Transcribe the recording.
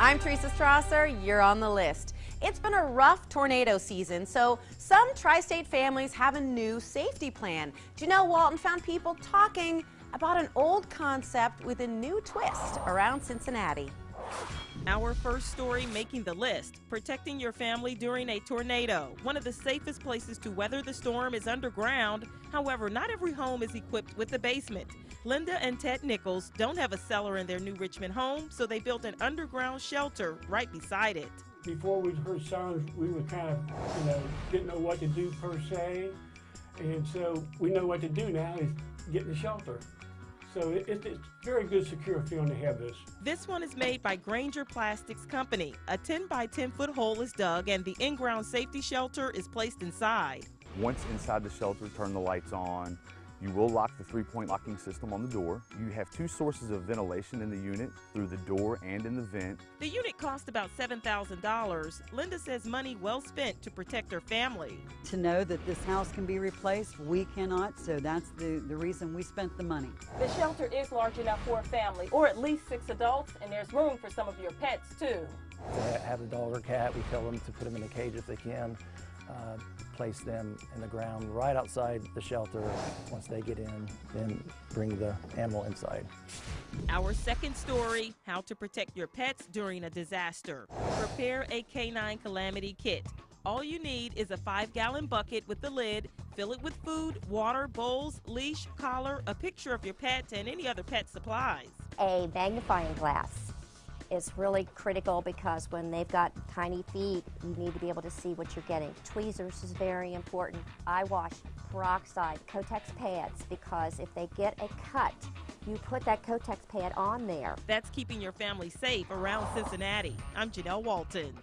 I'm Teresa Strasser. You're on the list. It's been a rough tornado season, so some tri-state families have a new safety plan. Janelle Walton found people talking about an old concept with a new twist around Cincinnati. Our first story making the list, protecting your family during a tornado. One of the safest places to weather the storm is underground. However, not every home is equipped with a basement. Linda and Ted Nichols don't have a cellar in their new Richmond home, so they built an underground shelter right beside it. Before we heard sirens, we were kind of, didn't know what to do per se. And so we know what to do now is get in the shelter. So it's very good, secure feeling to have this. This one is made by Granger Plastics Company. A 10 by 10 foot hole is dug and the in-ground safety shelter is placed inside. Once inside the shelter, turn the lights on. You will lock the 3-point locking system on the door. You have 2 sources of ventilation in the unit, through the door and in the vent. The unit cost about $7,000. Linda says money well spent to protect her family. To know that this house can be replaced, we cannot, so that's the reason we spent the money. The shelter is large enough for a family, or at least 6 adults, and there's room for some of your pets too. They have a dog or cat, we tell them to put them in a cage if they can. Place them in the ground right outside the shelter. Once they get in, then bring the animal inside. Our second story, how to protect your pets during a disaster. Prepare a canine calamity kit. All you need is a 5-gallon bucket with the lid. Fill it with food, water, bowls, leash, collar, a picture of your pet, and any other pet supplies. A magnifying glass is really critical because when they've got tiny feet, you need to be able to see what you're getting. Tweezers is very important. Eye wash, peroxide, Kotex pads, because if they get a cut, you put that Kotex pad on there. That's keeping your family safe around Cincinnati. I'm Janelle Walton.